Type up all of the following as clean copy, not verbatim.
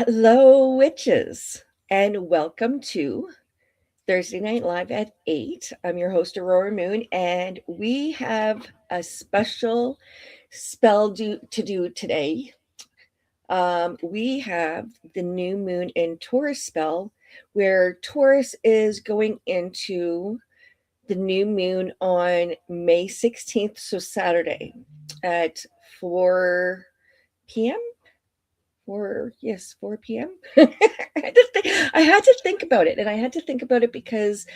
Hello, witches, and welcome to Thursday Night Live at 8. I'm your host, Aurora Moon, and we have a special to do today. We have the new moon in Taurus spell, where Taurus is going into the new moon on May 16th, so Saturday at 4 p.m. 4 p.m. I had to think about it, and I had to think about it because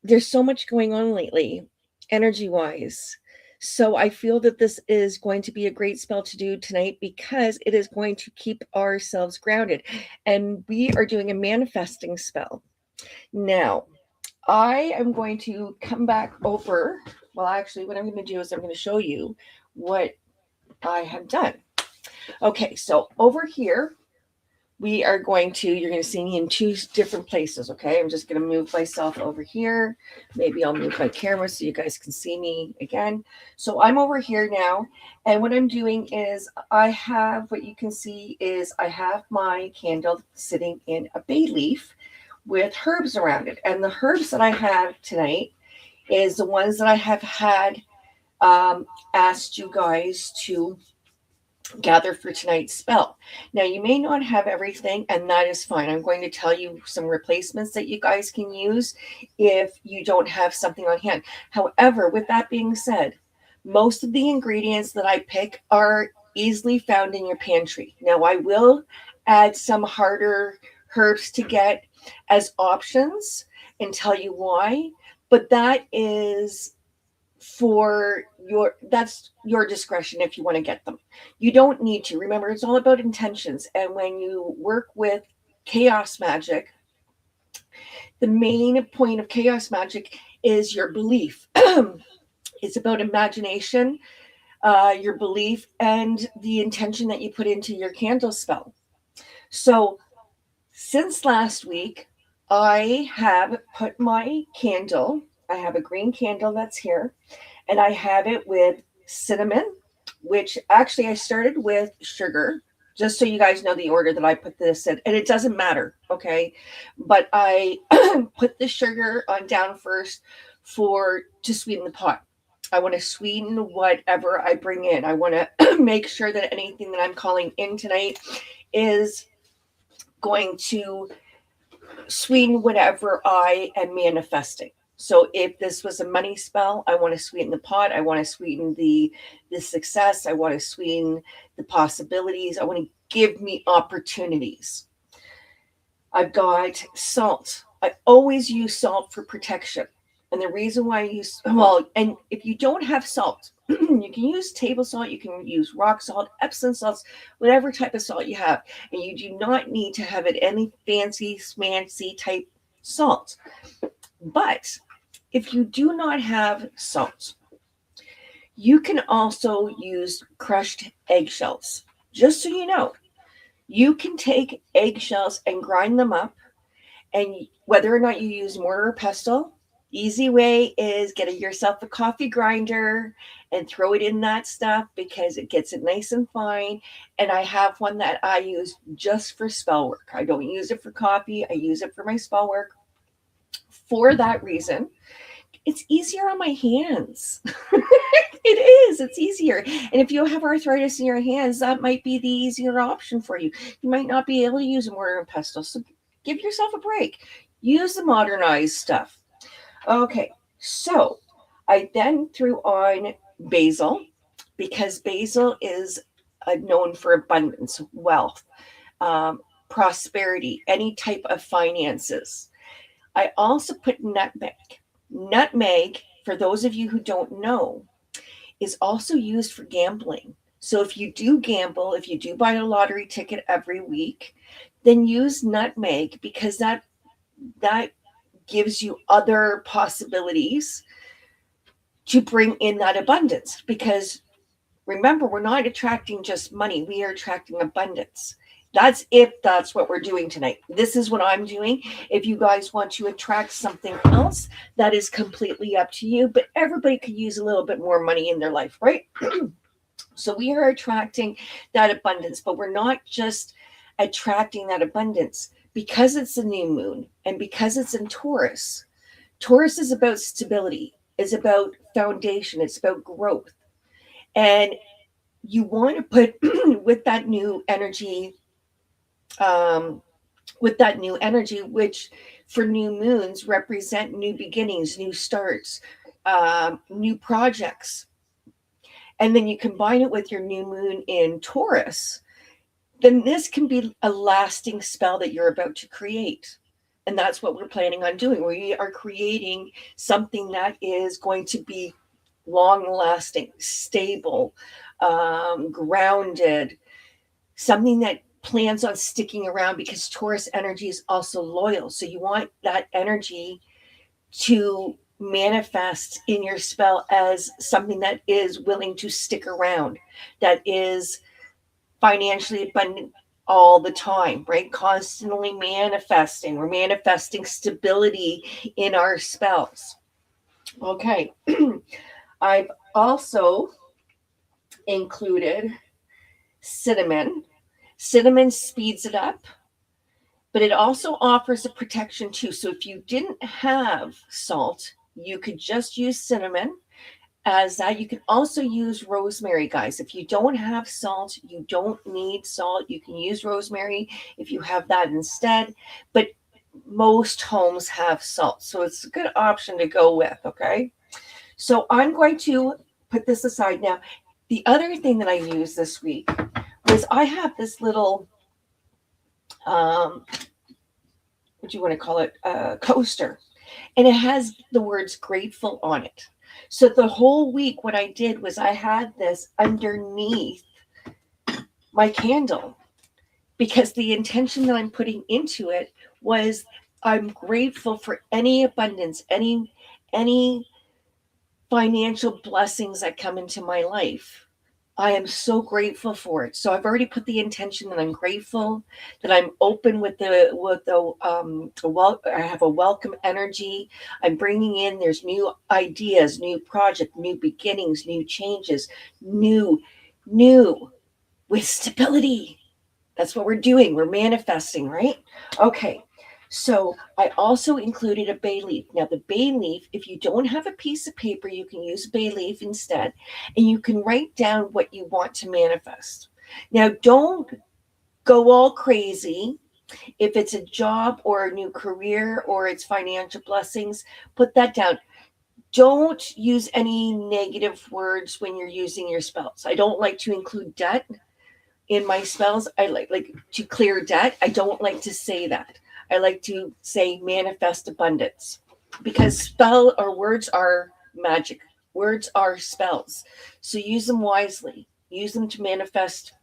there's so much going on lately, energy wise. So I feel that this is going to be a great spell to do tonight because it is going to keep ourselves grounded. And we are doing a manifesting spell. Now, I am going to come back over. Well, actually, what I'm going to do is I'm going to show you what I have done. Okay, so over here, you're going to see me in two different places. Okay, I'm just going to move myself over here. Maybe I'll move my camera so you guys can see me again. So I'm over here now, and what I'm doing is I have my candle sitting in a bay leaf with herbs around it, and the herbs that I have tonight is the ones that I have had asked you guys to gather for tonight's spell. Now, you may not have everything, and that is fine. I'm going to tell you some replacements that you guys can use if you don't have something on hand. However, with that being said, most of the ingredients that I pick are easily found in your pantry. Now, I will add some harder herbs to get as options and tell you why, but that's your discretion if you want to get them. You don't need to. Remember, it's all about intentions. And when you work with chaos magic, the main point of chaos magic is your belief. It's about imagination, your belief, and the intention that you put into your candle spell. So, since last week, I have put my candle, I have a green candle that's here, and I have it with cinnamon, which actually I started with sugar, just so you guys know the order that I put this in. And it doesn't matter, okay? But I put the sugar on down first to sweeten the pot. I want to sweeten whatever I bring in. I want to make sure that anything that I'm calling in tonight is going to sweeten whatever I am manifesting. So if this was a money spell, I want to sweeten the pot. I want to sweeten the success. I want to sweeten the possibilities. I want to give me opportunities. I've got salt. I always use salt for protection. And the reason why and if you don't have salt, you can use table salt, you can use rock salt, Epsom salts, whatever type of salt you have. And you do not need to have it any fancy, smancy type salt. But if you do not have salt, you can also use crushed eggshells. Just so you know, you can take eggshells and grind them up. And whether or not you use mortar or pestle, easy way is get yourself a coffee grinder and throw it in that stuff because it gets it nice and fine. And I have one that I use just for spell work. I don't use it for coffee. I use it for my spell work. For that reason, it's easier on my hands. It is. It's easier. And if you have arthritis in your hands, that might be the easier option for you. You might not be able to use a mortar and pestle. So give yourself a break. Use the modernized stuff. Okay. So I then threw on basil because basil is known for abundance, wealth, prosperity, any type of finances. I also put nutmeg. Nutmeg, for those of you who don't know, is also used for gambling. So if you do gamble, if you do buy a lottery ticket every week, then use nutmeg because that gives you other possibilities to bring in that abundance. Because remember, we're not attracting just money, we are attracting abundance. That's what we're doing tonight. This is what I'm doing. If you guys want to attract something else, that is completely up to you. But everybody could use a little bit more money in their life, right? So we are attracting that abundance, but we're not just attracting that abundance. Because it's a new moon and because it's in Taurus, Taurus is about stability, is about foundation, it's about growth. And you want to put with that new energy, um, which for new moons represent new beginnings, new starts, new projects. And then you combine it with your new moon in Taurus, then this can be a lasting spell that you're about to create. And that's what we're planning on doing. We are creating something that is going to be long lasting, stable, grounded, something that plans on sticking around, because Taurus energy is also loyal. So you want that energy to manifest in your spell as something that is willing to stick around, that is financially abundant all the time, right? Constantly manifesting. We're manifesting stability in our spells. Okay. I've also included cinnamon. Cinnamon speeds it up, but it also offers a protection too. So if you didn't have salt, you could just use cinnamon as that. You can also use rosemary, guys. If you don't have salt, you don't need salt. You can use rosemary if you have that instead. But most homes have salt, so it's a good option to go with, okay? So I'm going to put this aside now. The other thing that I used this week was I have this little, what do you want to call it, coaster. And it has the words grateful on it. So the whole week, what I did was I had this underneath my candle, because the intention that I'm putting into it was I'm grateful for any abundance, any financial blessings that come into my life. I am so grateful for it. So I've already put the intention that I'm grateful, that I'm open with I have a welcome energy. I'm bringing in, there's new ideas, new project, new beginnings, new changes, new with stability. That's what we're doing. We're manifesting, right? Okay. So I also included a bay leaf. Now the bay leaf, if you don't have a piece of paper, you can use a bay leaf instead, and you can write down what you want to manifest. Now don't go all crazy. If it's a job or a new career or it's financial blessings, put that down. Don't use any negative words when you're using your spells. I don't like to include debt in my spells. I like to clear debt. I don't like to say that. I like to say manifest abundance, because spell or words are magic. Words are spells. So use them wisely. Use them to manifest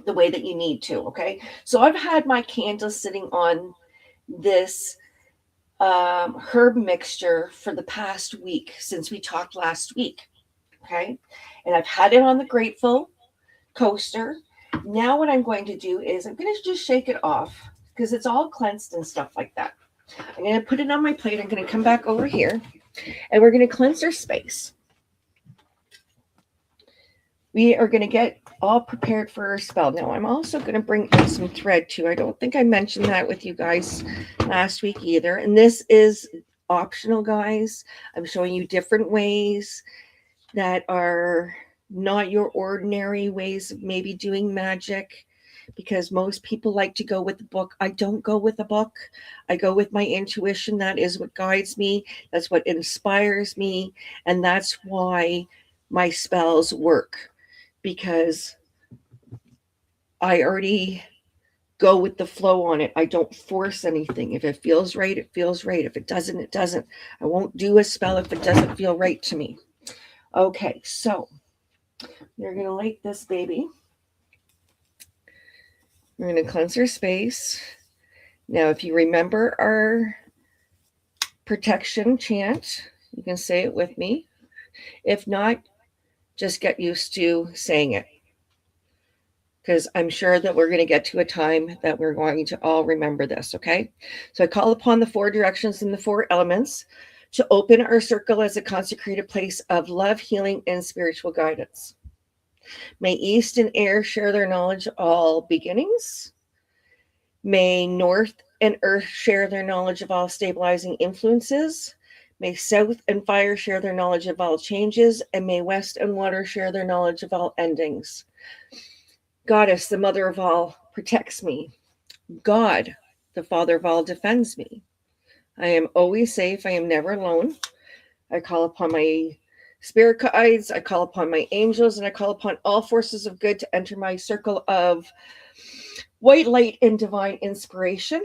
the way that you need to, okay? So I've had my candle sitting on this herb mixture for the past week, since we talked last week, okay? And I've had it on the grateful coaster. Now what I'm going to do is I'm going to just shake it off, because it's all cleansed and stuff like that. I'm going to put it on my plate. I'm going to come back over here, and we're going to cleanse our space. We are going to get all prepared for our spell. Now I'm also going to bring in some thread too. I don't think I mentioned that with you guys last week either. And this is optional, guys. I'm showing you different ways that are not your ordinary ways of maybe doing magic, because most people like to go with the book. I don't go with a book. I go with my intuition. That is what guides me. That's what inspires me. And that's why my spells work, because I already go with the flow on it. I don't force anything. If it feels right, it feels right. If it doesn't, it doesn't. I won't do a spell if it doesn't feel right to me. Okay, so you're going to light this baby. We're going to cleanse our space. Now, if you remember our protection chant, you can say it with me. If not, just get used to saying it, because I'm sure that we're going to get to a time that we're going to all remember this, okay? So I call upon the four directions and the four elements to open our circle as a consecrated place of love, healing, and spiritual guidance. May East and Air share their knowledge of all beginnings. May North and Earth share their knowledge of all stabilizing influences. May South and Fire share their knowledge of all changes, and may West and Water share their knowledge of all endings. Goddess, the mother of all, protects me. God, the father of all, defends me. I am always safe. I am never alone. I call upon my spirit guides, I call upon my angels, and I call upon all forces of good to enter my circle of white light and divine inspiration.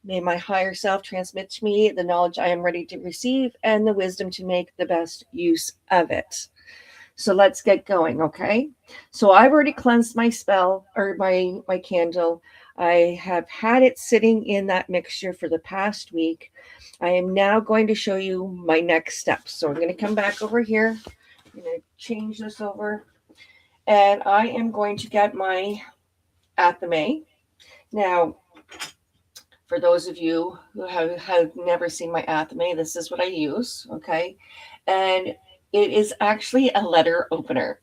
May my higher self transmit to me the knowledge I am ready to receive and the wisdom to make the best use of it. So let's get going, okay? So I've already cleansed my spell or my candle. I have had it sitting in that mixture for the past week. I am now going to show you my next steps. So I'm going to come back over here. I'm going to change this over. And I am going to get my athame. Now, for those of you who have never seen my athame, this is what I use, okay? And it is actually a letter opener.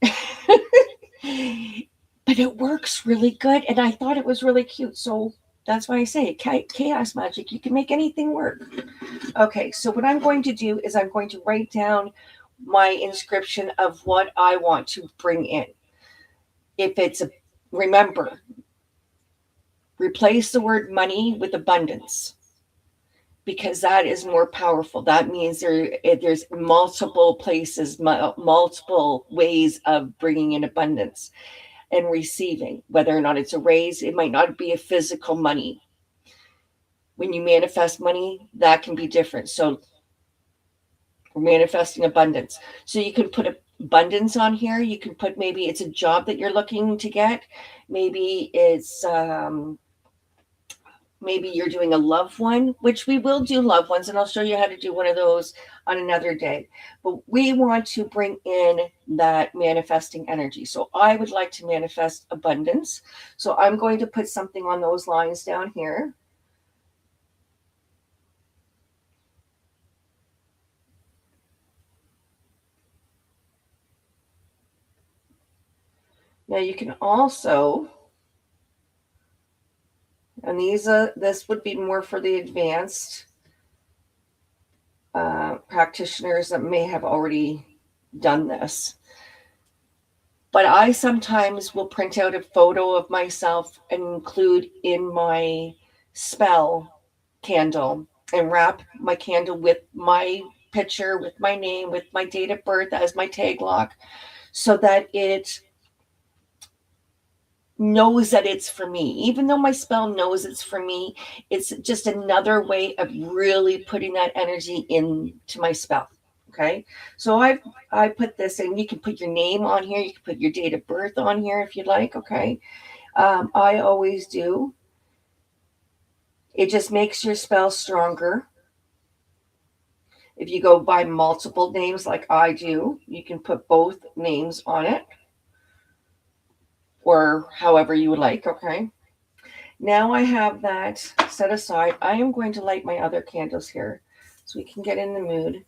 But it works really good, and I thought it was really cute. So that's why I say chaos magic. You can make anything work. Okay, so what I'm going to do is I'm going to write down my inscription of what I want to bring in. If it's remember, replace the word money with abundance, because that is more powerful. That means there's multiple places, multiple ways of bringing in abundance and receiving, whether or not it's a raise. It might not be a physical money. When you manifest money, that can be different. So we're manifesting abundance. So you can put abundance on here. You can put, maybe it's a job that you're looking to get. Maybe it's maybe you're doing a loved one, which we will do loved ones, and I'll show you how to do one of those on another day. But we want to bring in that manifesting energy. So I would like to manifest abundance. So I'm going to put something on those lines down here. Now you can also, and this would be more for the advanced practitioners that may have already done this. But I sometimes will print out a photo of myself and include in my spell candle and wrap my candle with my picture, with my name, with my date of birth as my tag lock, so that it knows that it's for me. Even though my spell knows it's for me, it's just another way of really putting that energy into my spell. Okay, so I put this in. You can put your name on here. You can put your date of birth on here if you'd like. Okay, I always do. It just makes your spell stronger. If you go by multiple names like I do, you can put both names on it, or however you would like. Okay, now I have that set aside. I am going to light my other candles here so we can get in the mood.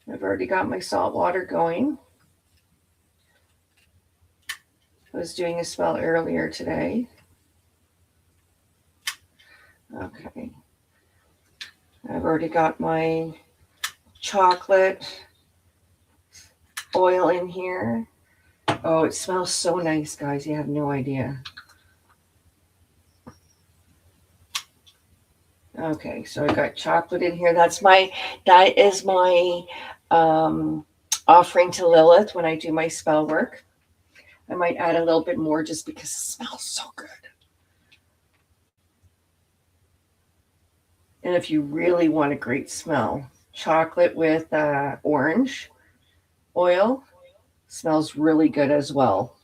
I've already got my salt water going. I was doing a spell earlier today. Okay. I've already got my chocolate oil in here. Oh, it smells so nice, guys. You have no idea. Okay, so I got chocolate in here. That is my offering to Lilith when I do my spell work. I might add a little bit more just because it smells so good. And if you really want a great smell, chocolate with orange oil smells really good as well.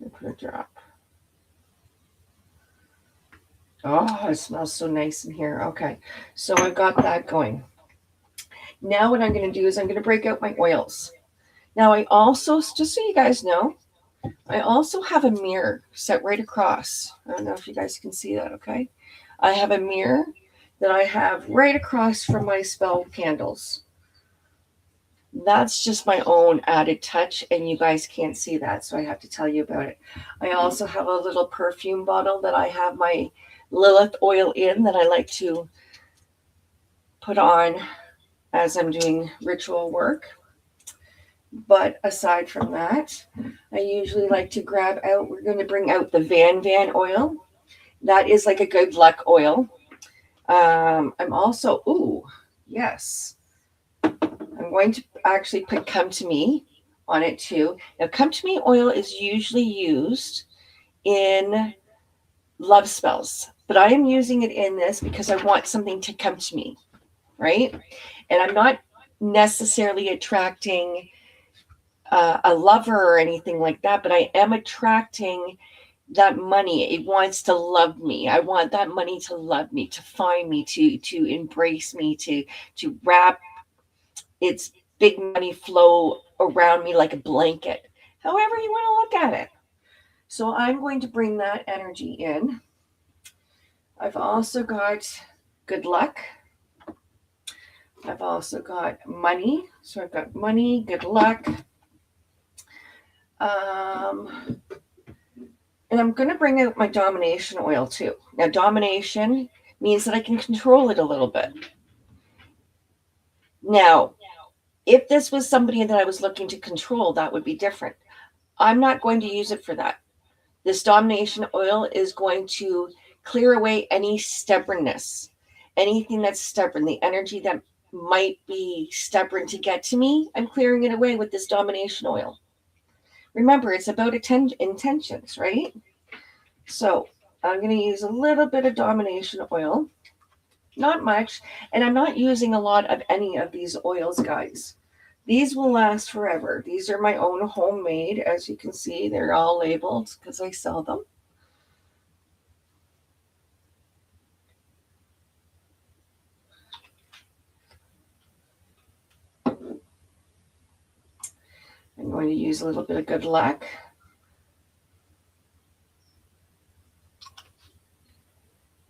Let me put a drop. Oh, it smells so nice in here. Okay, so I've got that going. Now what I'm going to do is I'm going to break out my oils. Now I also, just so you guys know, I also have a mirror set right across. I don't know if you guys can see that, okay? I have a mirror that I have right across from my spell candles. That's just my own added touch, and you guys can't see that, so I have to tell you about it. I also have a little perfume bottle that I have my Lilith oil in that I like to put on as I'm doing ritual work. But aside from that, I usually like to grab out, we're going to bring out the Van oil. That is like a good luck oil. I'm also, yes, I'm going to actually put Come to Me on it too. Now, Come to Me oil is usually used in love spells, but I am using it in this because I want something to come to me, right? And I'm not necessarily attracting a lover or anything like that, but I am attracting that money. It wants to love me. I want that money to love me, to find me, to embrace me, to wrap its big money flow around me like a blanket. However you want to look at it. So I'm going to bring that energy in. I've also got good luck. I've also got money. So I've got money, good luck. And I'm going to bring out my domination oil too. Now, domination means that I can control it a little bit. Now, if this was somebody that I was looking to control, that would be different. I'm not going to use it for that. This domination oil is going to clear away any stubbornness, anything that's stubborn, the energy that might be stubborn to get to me. I'm clearing it away with this domination oil. Remember, it's about intentions, right? So I'm going to use a little bit of domination oil, not much, and I'm not using a lot of any of these oils, guys. These will last forever. These are my own homemade. As you can see, they're all labeled because I sell them. I'm going to use a little bit of good luck.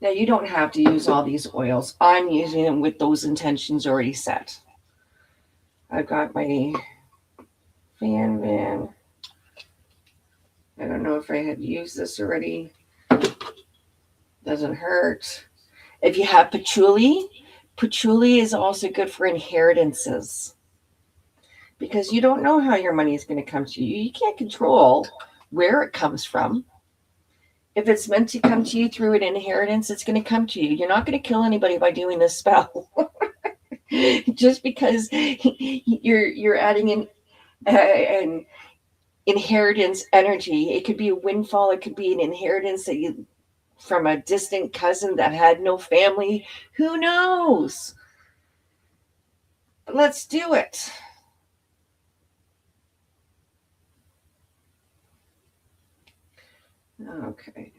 Now, you don't have to use all these oils. I'm using them with those intentions already set. I've got my Van. I don't know if I had used this already. Doesn't hurt. If you have patchouli, patchouli is also good for inheritances because you don't know how your money is going to come to you. You can't control where it comes from. If it's meant to come to you through an inheritance, it's going to come to you. You're not going to kill anybody by doing this spell. Just because you're adding in an inheritance energy. It could be a windfall. It could be an inheritance that you from a distant cousin that had no family. Who knows? But let's do it. Okay.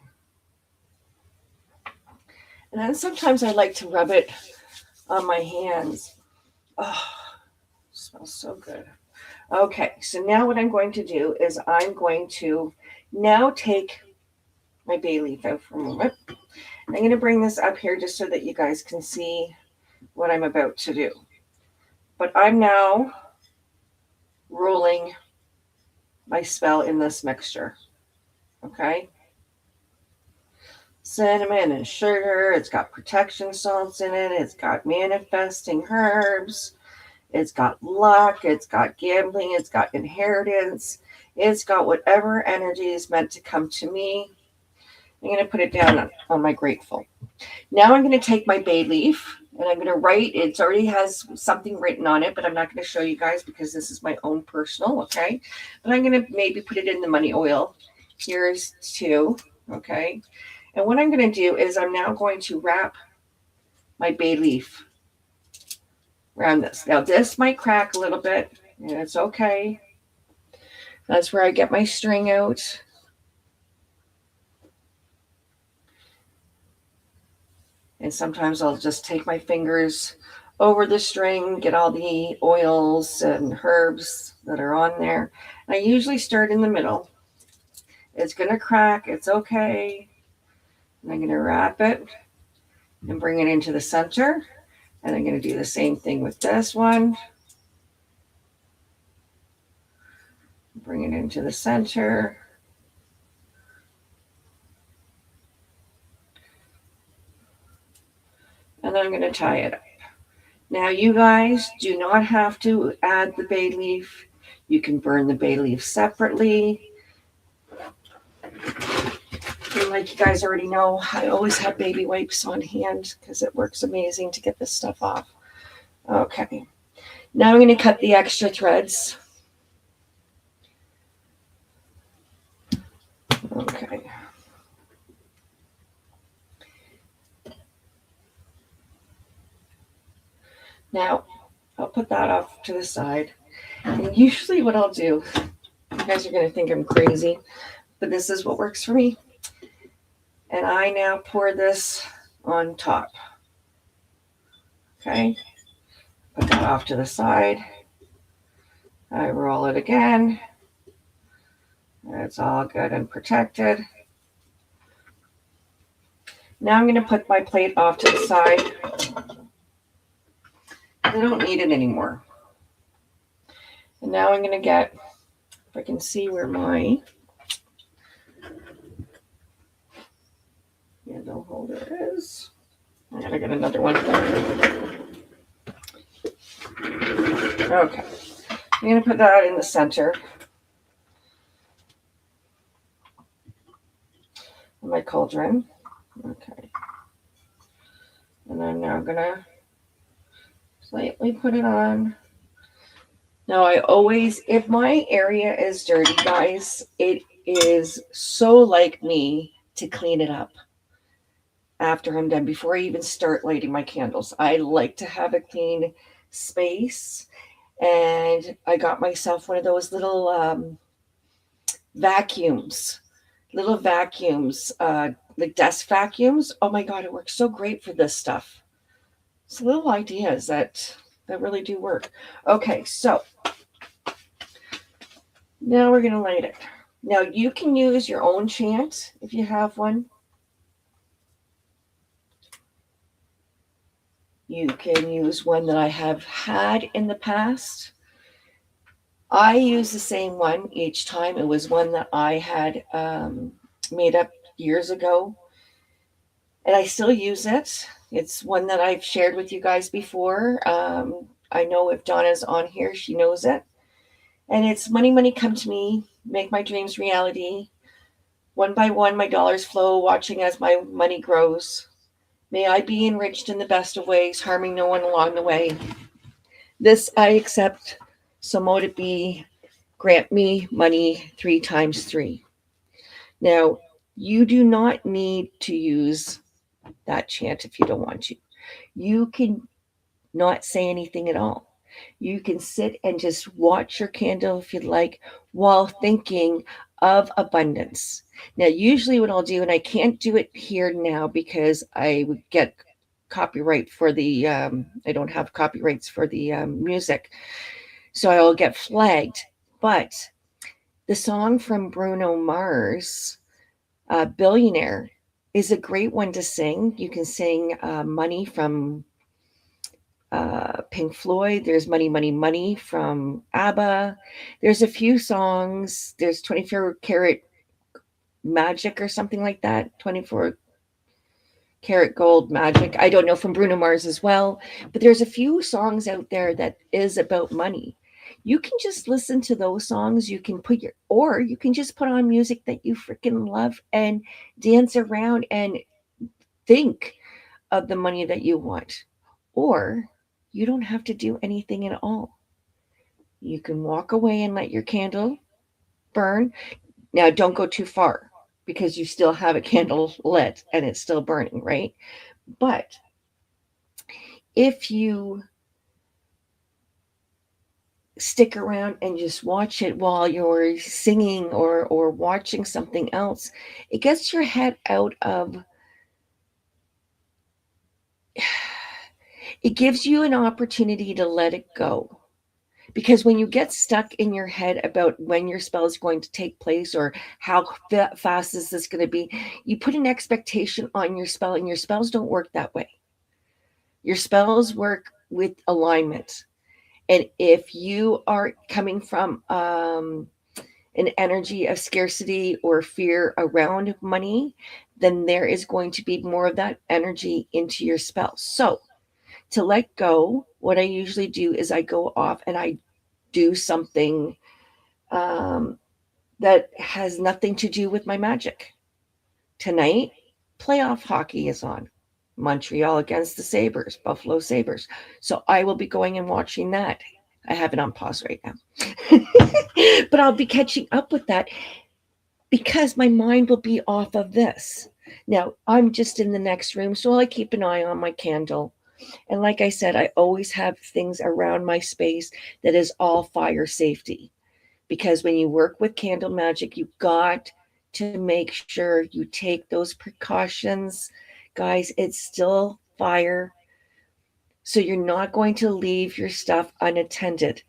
And then sometimes I like to rub it on my hands. Oh, smells so good. Okay, so now what I'm going to do is I'm going to now take my bay leaf out for a moment. I'm going to bring this up here just so that you guys can see what I'm about to do. But I'm now rolling my spell in this mixture. Okay? Cinnamon and sugar. It's got protection salts in it. It's got manifesting herbs. It's got luck. It's got gambling. It's got inheritance. It's got whatever energy is meant to come to me. I'm going to put it down on my grateful. Now I'm going to take my bay leaf and I'm going to write. It already has something written on it, but I'm not going to show you guys because this is my own personal, okay? But I'm going to maybe put it in the money oil. Here's 2, okay? And what I'm going to do is I'm now going to wrap my bay leaf around this. Now, this might crack a little bit, and it's okay. That's where I get my string out. And sometimes I'll just take my fingers over the string, get all the oils and herbs that are on there. I usually start in the middle. It's going to crack. It's okay. And I'm going to wrap it and bring it into the center. And I'm going to do the same thing with this one. Bring it into the center. And then I'm going to tie it up. Now, you guys do not have to add the bay leaf. You can burn the bay leaf separately. And like you guys already know, I always have baby wipes on hand because it works amazing to get this stuff off. Okay. Now I'm going to cut the extra threads. Okay. Now, I'll put that off to the side. And usually what I'll do, you guys are going to think I'm crazy, but this is what works for me. And I now pour this on top. Okay. Put that off to the side. I roll it again. It's all good and protected. Now I'm going to put my plate off to the side. I don't need it anymore. And now I'm going to get, if I can see where my candle holder is. I gotta get another one. Okay. I'm going to put that in the center. My cauldron. Okay. And I'm now going to slightly put it on. Now, I always, if my area is dirty, guys, it is so like me to clean it up after I'm done, before I even start lighting my candles. I like to have a clean space. And I got myself one of those little vacuums, like desk vacuums. Oh my God, it works so great for this stuff. It's little ideas that really do work. Okay, so now we're going to light it. Now you can use your own chant if you have one. You can use one that I have had in the past. I use the same one each time. It was one that I had made up years ago, and I still use it. It's one that I've shared with you guys before. I know if Donna's on here, she knows it. And it's money, money, come to me, make my dreams reality. One by one, my dollars flow, watching as my money grows. May I be enriched in the best of ways, harming no one along the way. This I accept, so mote it be. Grant me money 3 times 3. Now, you do not need to use that chant if you don't want to. You can not say anything at all. You can sit and just watch your candle if you'd like, while thinking of abundance. Now, usually what I'll do, and I can't do it here now because I would get copyright for the, I don't have copyrights for the music. So I will get flagged. But the song from Bruno Mars, Billionaire, is a great one to sing. You can sing Money from Pink Floyd. There's Money, Money, Money from ABBA. There's a few songs. There's 24 Karat Magic or something like that. 24 Karat Gold Magic. I don't know, from Bruno Mars as well. But there's a few songs out there that is about money. You can just listen to those songs. You can or you can just put on music that you freaking love and dance around and think of the money that you want. Or you don't have to do anything at all. You can walk away and let your candle burn. Now, don't go too far because you still have a candle lit and it's still burning, right? But if you stick around and just watch it while you're singing or watching something else, it gets your head out of, it gives you an opportunity to let it go. Because when you get stuck in your head about when your spell is going to take place or how fast is this going to be, you put an expectation on your spell, and your spells don't work that way. Your spells work with alignment. And if you are coming from an energy of scarcity or fear around money, then there is going to be more of that energy into your spell. So to let go, what I usually do is I go off and I do something that has nothing to do with my magic. Tonight, playoff hockey is on. Montreal against the Sabres, Buffalo Sabres. So I will be going and watching that. I have it on pause right now. But I'll be catching up with that because my mind will be off of this. Now, I'm just in the next room, so I keep an eye on my candle. And like I said, I always have things around my space that is all fire safety. Because when you work with candle magic, you got to make sure you take those precautions. Guys, it's still fire. So you're not going to leave your stuff unattended,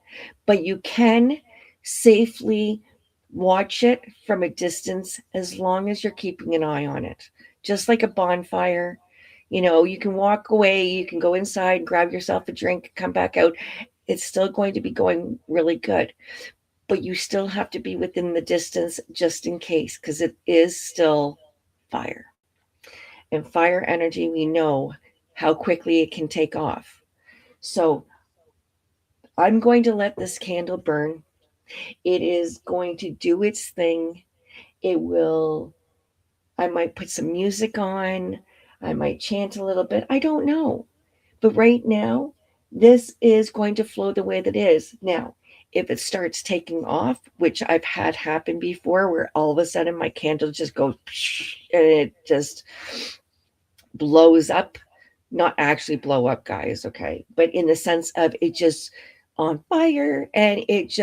but you can safely watch it from a distance as long as you're keeping an eye on it. Just like a bonfire, you can walk away, you can go inside, grab yourself a drink, come back out. It's still going to be going really good, but you still have to be within the distance just in case, because it is still fire. And fire energy, we know how quickly it can take off. So I'm going to let this candle burn. It is going to do its thing. I might put some music on. I might chant a little bit. I don't know. But right now, this is going to flow the way that it is. Now, if it starts taking off, which I've had happen before, where all of a sudden my candle just goes and it just blows up, not actually blow up, guys, okay, but in the sense of it just on fire and it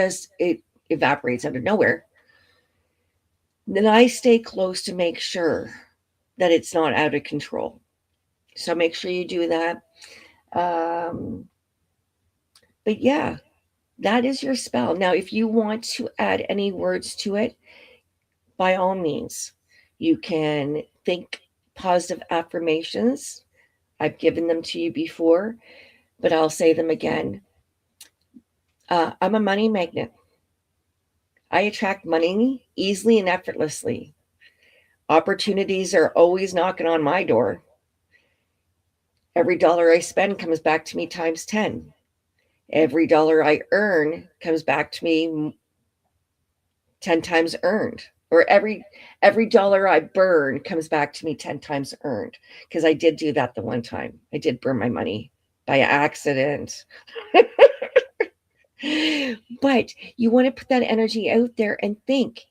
evaporates out of nowhere, then I stay close to make sure that it's not out of control. So make sure you do that. But yeah, that is your spell. Now, if you want to add any words to it, by all means, you can think positive affirmations. I've given them to you before, but I'll say them again. I'm a money magnet. I attract money easily and effortlessly. Opportunities are always knocking on my door. Every dollar I spend comes back to me times 10. Every dollar I earn comes back to me 10 times earned. Or every dollar I burn comes back to me 10 times earned. Because I did do that the one time. I did burn my money by accident. But you want to put that energy out there and think,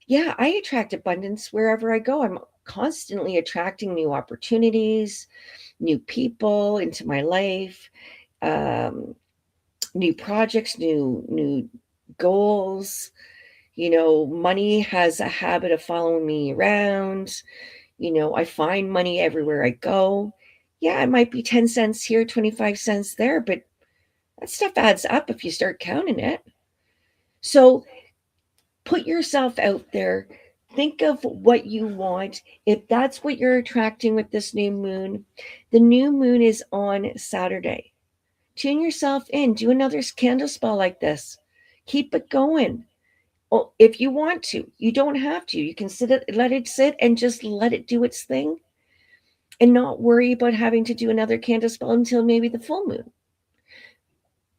yeah, I attract abundance wherever I go. I'm constantly attracting new opportunities, new people into my life, new projects, new goals. Money has a habit of following me around. I find money everywhere I go. Yeah, it might be 10 cents here, 25 cents there, but that stuff adds up if you start counting it. So put yourself out there. Think of what you want. If that's what you're attracting with this new moon, the new moon is on Saturday. Tune yourself in. Do another candle spell like this. Keep it going. Well, if you want to, you don't have to. You can let it sit and just let it do its thing and not worry about having to do another candle spell until maybe the full moon.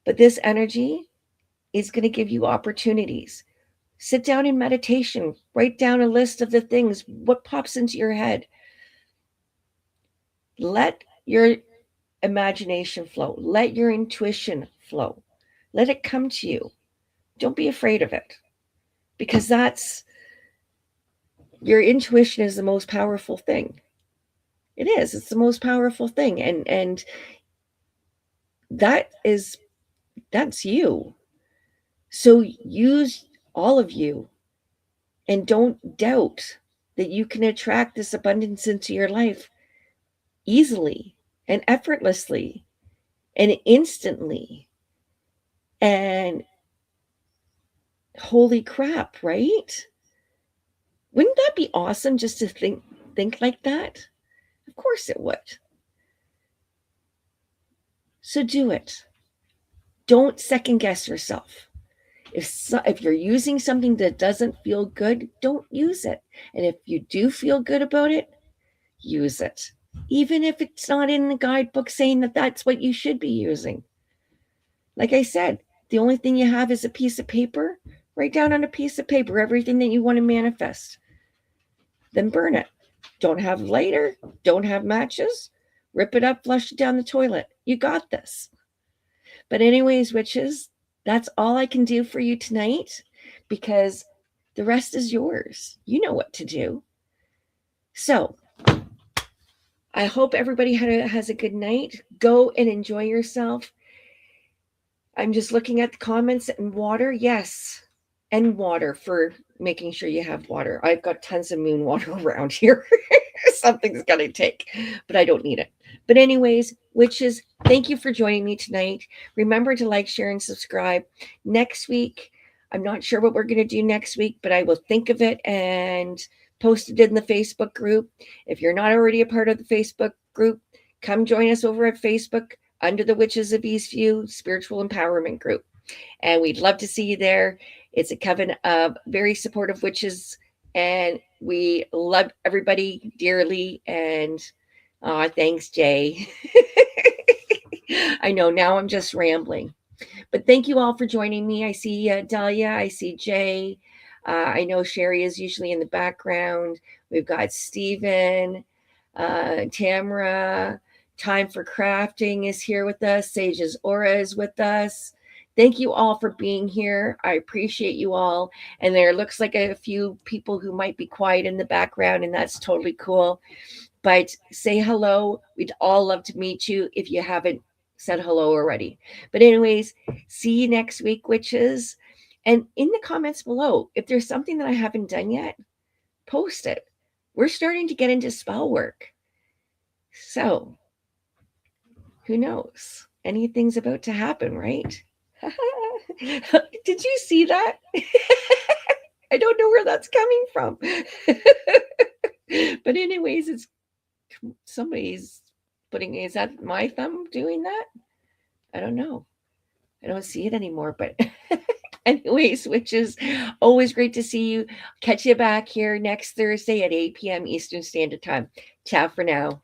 But this energy is going to give you opportunities. Sit down in meditation. Write down a list of the things, what pops into your head. Let your imagination flow. Let your intuition flow. Let it come to you. Don't be afraid of it, because your intuition is the most powerful thing. It is. It's the most powerful thing. And that's you. So use all of you and don't doubt that you can attract this abundance into your life easily and effortlessly and instantly. And holy crap, right? Wouldn't that be awesome just to think like that? Of course it would. So do it. Don't second guess yourself. If you're using something that doesn't feel good, don't use it. And if you do feel good about it, use it. Even if it's not in the guidebook saying that that's what you should be using. Like I said, the only thing you have is a piece of paper. Write down on a piece of paper everything that you want to manifest. Then burn it. Don't have lighter, don't have matches. Rip it up, flush it down the toilet. You got this. But anyways, witches, that's all I can do for you tonight, because the rest is yours. You know what to do. So I hope everybody has a good night. Go and enjoy yourself. I'm just looking at the comments. And water, yes. And water, for making sure you have water. I've got tons of moon water around here. Something's got to take, but I don't need it. But anyways, witches, thank you for joining me tonight. Remember to like, share, and subscribe. Next week, I'm not sure what we're going to do next week, but I will think of it and post it in the Facebook group. If you're not already a part of the Facebook group, come join us over at Facebook under the Witches of Eastview Spiritual Empowerment Group. And we'd love to see you there. It's a coven of very supportive witches, and we love everybody dearly. And thanks, Jay. I know now I'm just rambling, but thank you all for joining me. I see Dahlia, I see Jay. I know Sherry is usually in the background. We've got Stephen, Tamara. Time for Crafting is here with us. Sage's Aura is with us. Thank you all for being here. I appreciate you all. And there looks like a few people who might be quiet in the background, and that's totally cool. But say hello. We'd all love to meet you if you haven't said hello already. But anyways, see you next week, witches. And in the comments below, if there's something that I haven't done yet, post it. We're starting to get into spell work. So who knows? Anything's about to happen, right? Did you see that? I don't know where that's coming from. But anyways, it's somebody's putting, is that my thumb doing that? I don't know. I don't see it anymore, but anyways, which is always great to see you. Catch you back here next Thursday at 8 p.m. Eastern Standard Time. Ciao for now.